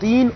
3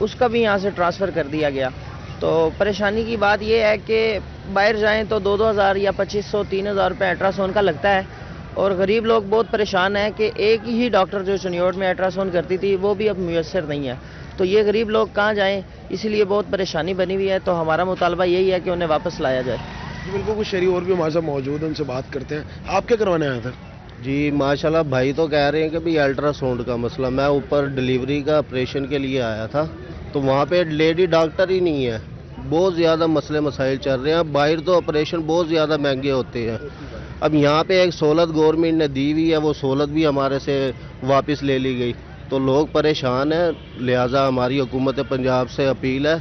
اس کا بھی یہاں سے ٹرانسفر کر دیا گیا. تو پریشانی کی بات یہ ہے کہ باہر جائیں تو 2,000 یا 2,500 3,000 روپے الٹراساؤنڈ کا لگتا ہے, اور غریب لوگ بہت پریشان ہیں کہ ایک ہی ڈاکٹر جو چنیوٹ میں الٹراساؤنڈ کرتی تھی وہ بھی اب میسر نہیں ہے. تو یہ غریب لوگ کہاں جائیں, اس لیے بہت پریشانی بنی ہوئی ہے. تو ہمارا مطالبہ یہی ہے کہ انہیں واپس لایا جائے. بالکل, کچھ شہری اور بھی ہمارے ساتھ موجود ہیں, ان سے بات کرتے ہیں. آپ کیا کروانے آئے تھے؟ جی ماشاءاللہ, بھائی تو کہہ رہے ہیں کہ بھی الٹرا ساؤنڈ کا مسئلہ. میں اوپر ڈلیوری کا آپریشن کے لیے آیا تھا, تو وہاں پہ لیڈی ڈاکٹر ہی نہیں ہے. بہت زیادہ مسئلے مسائل چل رہے ہیں. باہر تو آپریشن بہت زیادہ مہنگے ہوتے ہیں. اب یہاں پہ ایک سہولت گورنمنٹ نے دی ہوئی ہے, وہ سہولت بھی ہمارے سے واپس لے لی گئی, تو لوگ پریشان ہیں. لہٰذا ہماری حکومت پنجاب سے اپیل ہے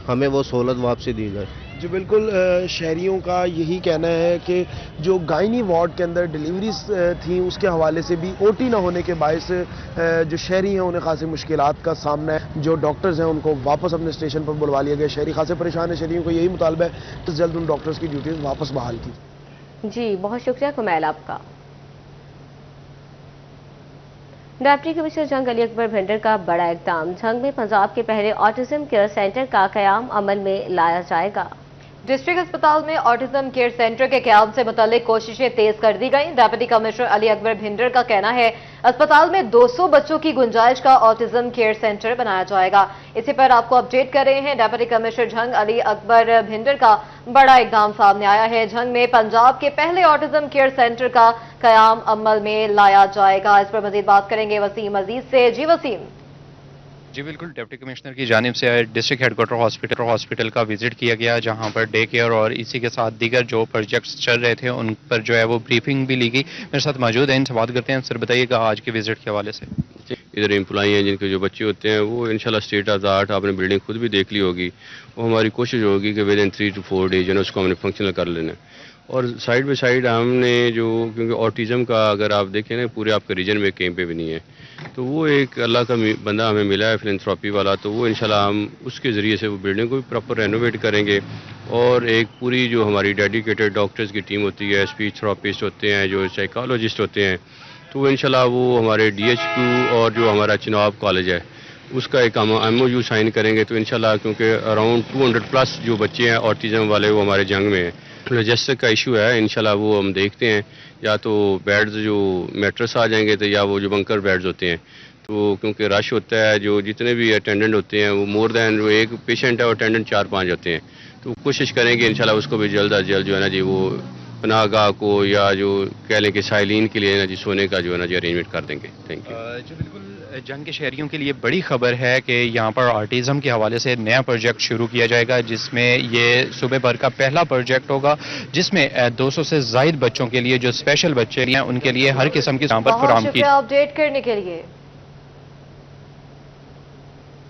ہمیں وہ سہولت واپسی دی جائے. جی بالکل, شہریوں کا یہی کہنا ہے کہ جو گائنی وارڈ کے اندر ڈلیوریز تھیں اس کے حوالے سے بھی او ٹی نہ ہونے کے باعث جو شہری ہیں انہیں خاصی مشکلات کا سامنا ہے. جو ڈاکٹرز ہیں ان کو واپس اپنے اسٹیشن پر بلوا لیا گیا. شہری خاصے پریشان ہیں. شہریوں کو یہی مطالبہ ہے کہ جلد ان ڈاکٹرز کی ڈیوٹیز واپس بحال کی. جی بہت شکریہ کمیل آپ کا. ڈپٹی کمشنر جھنگ علی اکبر بھنڈر کا بڑا اقدام. جھنگ میں پنجاب کے پہلے آٹزم کیئر سینٹر کا قیام عمل میں لایا جائے گا. ڈسٹرکٹ اسپتال میں آٹزم کیئر سینٹر کے قیام سے متعلق کوششیں تیز کر دی گئیں. ڈپٹی کمشنر علی اکبر بھنڈر کا کہنا ہے اسپتال میں 200 بچوں کی گنجائش کا آٹزم کیئر سینٹر بنایا جائے گا. اسی پر آپ کو اپڈیٹ کر رہے ہیں. ڈپٹی کمشنر جھنگ علی اکبر بھنڈر کا بڑا اقدام سامنے آیا ہے. جھنگ میں پنجاب کے پہلے آٹزم کیئر سینٹر کا قیام عمل میں لایا جائے گا. اس پر مزید بات کریں گے وسیم عزیز سے. جی وسیم. جی بالکل, ڈپٹی کمشنر کی جانب سے ڈسٹرکٹ ہیڈ کوارٹر ہاسپٹل کا وزٹ کیا گیا, جہاں پر ڈے کیئر اور اسی کے ساتھ دیگر جو پروجیکٹس چل رہے تھے ان پر جو ہے وہ بریفنگ بھی لی گئی. میرے ساتھ موجود ہیں, ان سے بات کرتے ہیں. سر بتائیے گا آج کے وزٹ کے حوالے سے. ادھر امپلائی ہیں جن کے جو بچے ہوتے ہیں وہ انشاءاللہ اسٹیٹ آف آرٹ, آپ نے بلڈنگ خود بھی دیکھ لی ہوگی, وہ ہماری کوشش ہوگی کہ ود ان 3 to 4 days جو ہے اس کو ہم نے فنکشنل کر لینا. اور سائڈ بائی سائڈ ہم نے جو, کیونکہ آٹیزم کا اگر آپ دیکھیں نا پورے آپ کے ریجن میں کہیں پہ بھی نہیں ہے, تو وہ ایک اللہ کا بندہ ہمیں ملا ہے فلنتھراپی والا, تو وہ انشاءاللہ ہم اس کے ذریعے سے وہ بلڈنگ کو بھی پراپر رینوویٹ کریں گے. اور ایک پوری جو ہماری ڈیڈیکیٹڈ ڈاکٹرز کی ٹیم ہوتی ہے, اسپیچ تھراپسٹ ہوتے ہیں, جو سائیکالوجسٹ ہوتے ہیں, تو وہ انشاءاللہ وہ ہمارے DHQ اور جو ہمارا چناب کالج ہے اس کا ایک MOU سائن کریں گے. تو انشاءاللہ کیونکہ اراؤنڈ 200+ جو بچے ہیں آٹیزم والے وہ ہمارے جنگ میں ہیں, لوجسٹک کا ایشو ہے. انشاءاللہ وہ ہم دیکھتے ہیں, یا تو بیڈز جو میٹرس آ جائیں گے تو یا وہ جو بنکر بیڈز ہوتے ہیں, تو کیونکہ رش ہوتا ہے, جو جتنے بھی اٹینڈنٹ ہوتے ہیں وہ مور دین جو ایک پیشنٹ ہے اور اٹینڈنٹ 4-5 ہوتے ہیں, تو کوشش کریں گے انشاءاللہ اس کو بھی جلد از جلد جو ہے نا جی وہ پناہ گاہ کو یا جو کہہ لیں کہ سائلین کے لیے نا جی سونے کا جو ہے نا جی ارینجمنٹ کر دیں گے. Thank you. جو بالکل جنگ کے شہریوں کے لیے بڑی خبر ہے کہ یہاں پر آٹیزم کے حوالے سے نیا پروجیکٹ شروع کیا جائے گا, جس میں یہ صوبے بھر کا پہلا پروجیکٹ ہوگا, جس میں 200 سے زائد بچوں کے لیے جو اسپیشل بچے ہیں ان کے لیے ہر قسم کی یہاں پر فراہم کی. اپڈیٹ کرنے کے لیے.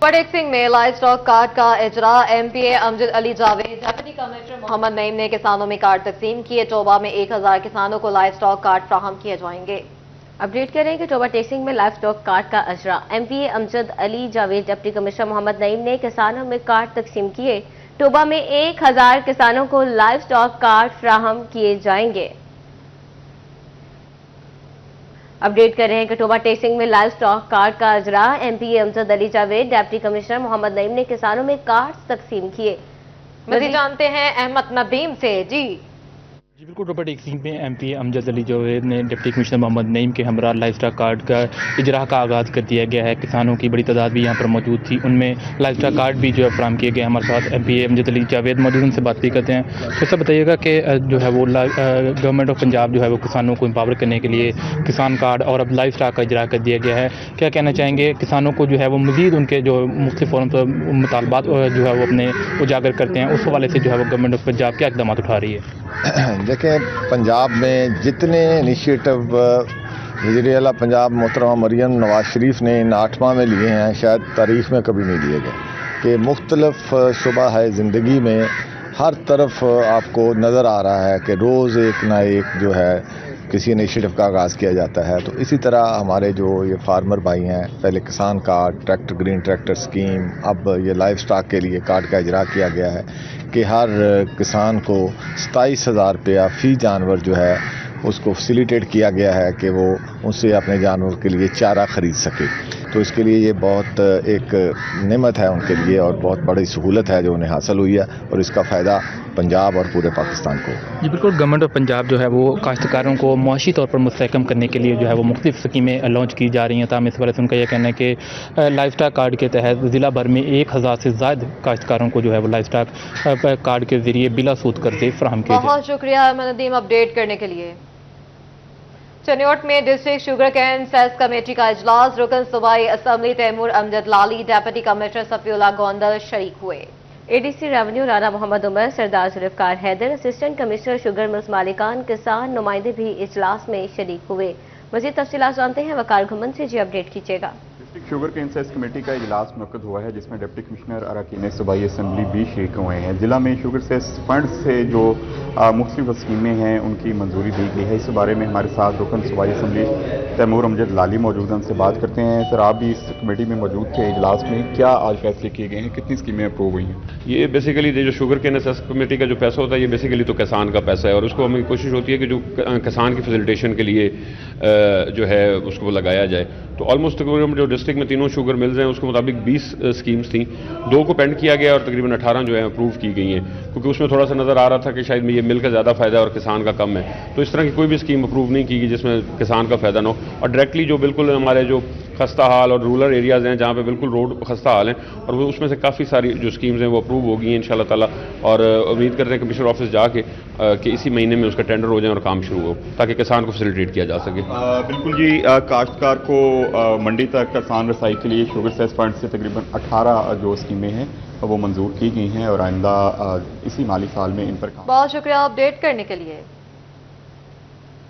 ٹیکسنگ میں لائف سٹاک کارڈ کا اجرا. MPA امجد علی جاوید, ڈپٹی کمشنر محمد نعیم نے کسانوں میں کارڈ تقسیم کیے. ٹوبہ میں 1000 کسانوں کو لائف سٹاک کارڈ فراہم کیے جائیں گے. اپڈیٹ کریں کہ ٹوبہ ٹیکسنگ میں لائف سٹاک کارڈ کا اجرا. MPA امجد علی جاوید, ڈپٹی کمشنر محمد نعیم نے کسانوں میں کارڈ تقسیم کیے. ٹوبہ میں 1000 کسانوں کو لائف سٹاک کارڈ فراہم کیے جائیں گے. اپڈیٹ کر رہے ہیں کہ ٹوبہ ٹیکسنگ میں لائف سٹاک کارڈ کا اجرا. MPA امجد علی جاوید, ڈپٹی کمشنر محمد نعیم نے کسانوں میں کارڈ تقسیم کیے. مزید جانتے ہیں احمد ندیم سے. جی بالکل, ٹوبہ ٹیکسنگ میں MPA امجد علی جاوید نے ڈپٹی کمشنر محمد نعیم کے ہمراہ لائف سٹاک کارڈ کا اجرا کا آغاز کر دیا گیا ہے. کسانوں کی بڑی تعداد بھی یہاں پر موجود تھی, ان میں لائف سٹاک کارڈ بھی جو ہے فراہم کیے گئے. ہمارے ساتھ MPA امجد علی جاوید موجود, ان سے بات بھی کرتے ہیں. تو سر بتائیے گا کہ جو ہے وہ گورنمنٹ آف پنجاب جو ہے وہ کسانوں کو امپاور کرنے کے لیے کسان کارڈ اور اب لائف سٹاک کا اجرا کر دیا گیا ہے. کیا کہنا چاہیں گے کسانوں کو جو ہے وہ مزید ان کے جو مختلف فورم پر مطالبات جو ہے وہ اپنے اجاگر کرتے ہیں, اس حوالے سے جو ہے وہ گورنمنٹ آف پنجاب کیا اقدامات اٹھا رہی ہے؟ دیکھیں, پنجاب میں جتنے انیشیٹو وزیر اعلیٰ پنجاب محترمہ مریم نواز شریف نے ان 8 ماہ میں لیے ہیں, شاید تاریخ میں کبھی نہیں لیے گئے. کہ مختلف شعبہ ہے زندگی میں, ہر طرف آپ کو نظر آ رہا ہے کہ روز ایک نہ ایک جو ہے کسی انیشیٹو کا آغاز کیا جاتا ہے. تو اسی طرح ہمارے جو یہ فارمر بھائی ہیں, پہلے کسان card, tractor green tractor scheme, اب یہ لائف سٹاک کے لیے کارڈ کا اجرا کیا گیا ہے کہ ہر کسان کو 27,000 روپیہ فی جانور جو ہے اس کو فیسیلیٹیٹ کیا گیا ہے کہ وہ ان سے اپنے جانور کے لیے چارہ خرید سکے. تو اس کے لیے یہ بہت ایک نعمت ہے ان کے لیے اور بہت بڑی سہولت ہے جو انہیں حاصل ہوئی ہے اور اس کا فائدہ پنجاب اور پورے پاکستان کو. جی بالکل، گورنمنٹ آف پنجاب جو ہے وہ کاشتکاروں کو معاشی طور پر مستحکم کرنے کے لیے جو ہے وہ مختلف اسکیمیں لانچ کی جا رہی ہیں. تاہم اس وجہ سے ان کا یہ کہنا ہے کہ لائف اسٹاک کارڈ کے تحت ضلع بھر میں 1000 سے زائد کاشتکاروں کو جو ہے وہ لائف اسٹاک کارڈ کے ذریعے بلا سود قرضے فراہم کیے جائیں. بہت شکریہ احمد ندیم اپڈیٹ کرنے کے لیے. چنیوٹ میں district sugar cane cess committee کا اجلاس، رکن صوبائی assembly Taimoor Amjad Lali, deputy commissioner Safi Ullah Gondal شریک ہوئے. A D C revenue Rana Muhammad Umar, Sardar Zulfiqar Haider, assistant commissioner sugar mills مالکان، کسان نمائندے بھی اجلاس میں شریک ہوئے. مزید تفصیلات جانتے ہیں وقار گھمن سے. جی اپڈیٹ کیجیے گا. District sugar cane cess committee کا اجلاس منعقد ہوا ہے جس میں ڈپٹی کمشنر اراکین صوبائی اسمبلی بھی شریک ہوئے ہیں. ضلع میں شوگر سیز فنڈ سے جو مختلف اسکیمیں ہیں ان کی منظوری دی گئی ہے. اس بارے میں ہمارے ساتھ رکن صوبائی اسمبلی تیمور امجد لالی موجود ہیں، ان سے بات کرتے ہیں. سر، آپ بھی اس کمیٹی میں موجود تھے اجلاس میں، کیا آج فیصلے کیے گئے ہیں، کتنی اسکیمیں اپروو ہوئی ہیں؟ یہ بیسیکلی جو شوگر کین سیز کمیٹی کا جو پیسہ ہوتا ہے یہ بیسیکلی تو کسان کا پیسہ ہے اور اس کو ہمیں کوشش ہوتی ہے کہ جو کسان کی فیسیلیٹیشن کے لیے جو ہے اس کو لگایا جائے. تو آلموسٹ تقریباً جو ڈسٹرکٹ میں تینوں شوگر ملز ہیں اس کے مطابق 20 اسکیمز تھیں، 2 کو پینڈ کیا گیا اور تقریباً 18 جو ہیں اپروو کی گئی ہیں، کیونکہ اس میں تھوڑا سا نظر آ رہا تھا کہ شاید میں یہ مل کا زیادہ فائدہ اور کسان کا کم ہے. تو اس طرح کی کوئی بھی اسکیم اپروو نہیں کی گئی جس میں کسان کا فائدہ نہ ہو. اور ڈائریکٹلی جو بالکل ہمارے جو خستہ حال اور رورل ایریاز ہیں جہاں پہ بالکل روڈ خستہ حال ہیں، اور وہ اس میں سے کافی ساری جو اسکیمز ہیں وہ اپروو ہو گئی ہیں انشاءاللہ تعالیٰ. اور امید کرتے ہیں کمشنر آفس جا کے کہ اسی مہینے میں اس کا ٹینڈر ہو جائے اور کام شروع ہو تاکہ کسان کو فیسیلیٹیٹ کیا جا سکے. بالکل جی، کاشتکار کو منڈی تک کسان رسائی کے لیے شوگر سیز فنڈ سے تقریباً 18 جو اسکیمیں ہیں وہ منظور کی گئی ہیں اور آئندہ اسی مالی سال میں ان پر کام. بہت شکریہ اپڈیٹ کرنے کے لیے.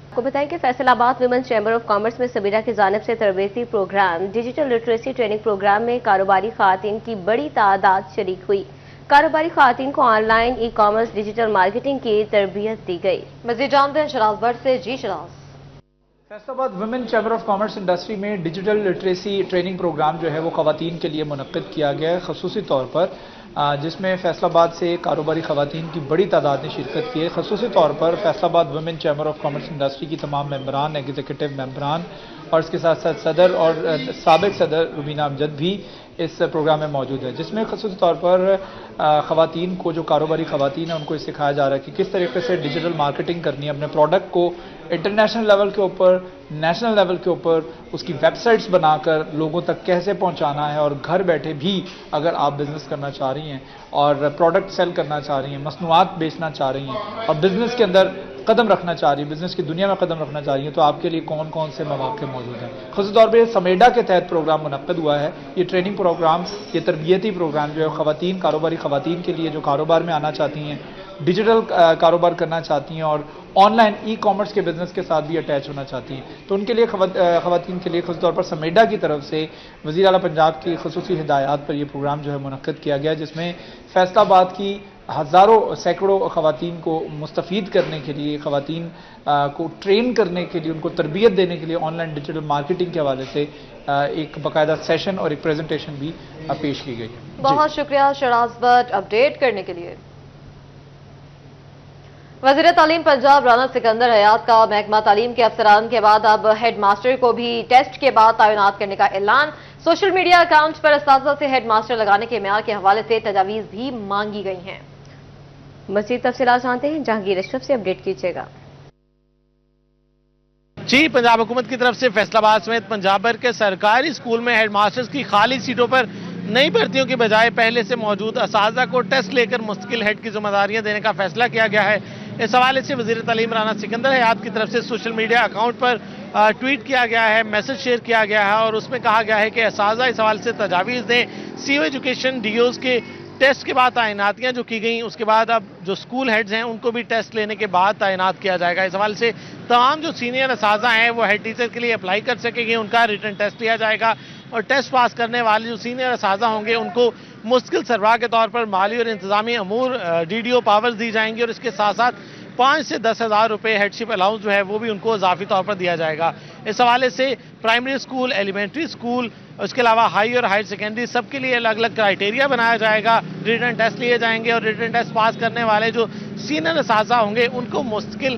آپ کو بتائیں کہ فیصل آباد ویمنز چیمبر آف کامرس میں سبیرہ کی جانب سے تربیتی program digital literacy training program میں کاروباری خواتین کی بڑی تعداد شریک ہوئی. کاروباری خواتین کو on line e commerce digital marketing کی تربیت دی گئی. مزید جانتے ہیں شراز بٹ سے. جی شراز. فیصل آباد women chamber of commerce industry میں ڈیجیٹل لٹریسی ٹریننگ پروگرام جو ہے وہ خواتین کے لیے منعقد کیا گیا ہے خصوصی طور پر، جس میں فیصل آباد سے کاروباری خواتین کی بڑی تعداد نے شرکت کی ہے. خصوصی طور پر فیصل آباد women chamber of commerce industry کی تمام ممبران، ایگزیکٹو ممبران اور اس کے ساتھ ساتھ صدر اور سابق صدر روبینہ امجد بھی اس پروگرام میں موجود ہے، جس میں خصوصی طور پر خواتین کو، جو کاروباری خواتین ہیں ان کو یہ سکھایا جا رہا ہے کہ کس طریقے سے ڈیجیٹل مارکیٹنگ کرنی ہے، اپنے پروڈکٹ کو انٹرنیشنل لیول کے اوپر، نیشنل لیول کے اوپر اس کی ویب سائٹس بنا کر لوگوں تک کیسے پہنچانا ہے. اور گھر بیٹھے بھی اگر آپ بزنس کرنا چاہ رہی ہیں اور پروڈکٹ سیل کرنا چاہ رہی ہیں، مصنوعات بیچنا چاہ رہی ہیں اور بزنس کے اندر قدم رکھنا چاہ رہی ہیں، بزنس کی دنیا میں قدم رکھنا چاہ رہی ہیں، تو آپ کے لیے کون کون سے مواقع موجود ہیں. خصوصی طور پہ سمیڈا کے تحت پروگرام منعقد ہوا ہے. یہ ٹریننگ پروگرام، یہ تربیتی پروگرام جو ہے خواتین، کاروباری خواتین کے لیے جو کاروبار میں آنا چاہتی ہیں، ڈیجیٹل کاروبار کرنا چاہتی ہیں اور آن لائن ای کامرس کے بزنس کے ساتھ بھی اٹیچ ہونا چاہتی ہیں، تو ان کے لیے خواتین کے لیے خصوصی طور پر سمیڈا کی طرف سے وزیر اعلیٰ پنجاب کی خصوصی ہدایات پر یہ پروگرام جو ہے منعقد کیا گیا، جس میں فیصل آباد کی ہزاروں سینکڑوں خواتین کو مستفید کرنے کے لیے، خواتین کو ٹرین کرنے کے لیے، ان کو تربیت دینے کے لیے آن لائن ڈیجیٹل مارکیٹنگ کے حوالے سے ایک باقاعدہ سیشن اور ایک پریزنٹیشن بھی پیش کی گئی. بہت شکریہ شراز بٹ اپڈیٹ کرنے کے لیے. وزیر تعلیم پنجاب رانا سکندر حیات کا محکمہ تعلیم کے افسران کے بعد اب ہیڈ ماسٹر کو بھی ٹیسٹ کے بعد تعینات کرنے کا اعلان. سوشل میڈیا اکاؤنٹ پر اساتذہ سے ہیڈ ماسٹر لگانے کے معیار کے حوالے سے تجاویز بھی مانگی گئی ہیں. مزید تفصیلات جانتے ہیں جہانگیر اشرف سے. اپڈیٹ کیجیے گا. جی، پنجاب حکومت کی طرف سے فیصل آباد سمیت پنجاب بھر کے سرکاری اسکول میں ہیڈ ماسٹرز کی خالی سیٹوں پر نئی بھرتیوں کی بجائے پہلے سے موجود اساتذہ کو ٹیسٹ لے کر مستقل ہیڈ کی ذمہ داریاں دینے کا فیصلہ کیا گیا ہے. اس حوالے سے وزیر تعلیم رانا سکندر حیات کی طرف سے سوشل میڈیا اکاؤنٹ پر ٹویٹ کیا گیا ہے، میسج شیئر کیا گیا ہے اور اس میں کہا گیا ہے کہ اساتذہ اس حوالے سے تجاویز دیں. سی او ایجوکیشن ڈی اوز کے ٹیسٹ کے بعد تعیناتیاں جو کی گئیں، اس کے بعد اب جو اسکول ہیڈز ہیں ان کو بھی ٹیسٹ لینے کے بعد تعینات کیا جائے گا. اس حوالے سے تمام جو سینئر اساتذہ ہیں وہ ہیڈ ٹیچر کے لیے اپلائی کر سکیں گے، ان کا ریٹن ٹیسٹ لیا جائے گا اور ٹیسٹ پاس کرنے والے جو سینئر اساتذہ ہوں گے ان کو مستقل سربراہ کے طور پر مالی اور انتظامی امور ڈی ڈی او پاورز دی جائیں گی اور اس کے ساتھ ساتھ 5 سے 10 ہزار روپے ہیڈ شپ الاؤنس جو ہے وہ بھی ان کو اضافی طور پر دیا جائے گا. اس حوالے سے پرائمری اسکول، ایلیمنٹری اسکول، اس کے علاوہ ہائی اور ہائر سیکنڈری سب کے لیے الگ الگ کرائیٹیریا بنایا جائے گا. ریٹن ٹیسٹ لیے جائیں گے اور ریٹن ٹیسٹ پاس کرنے والے جو سینئر اساتذہ ہوں گے ان کو مستقل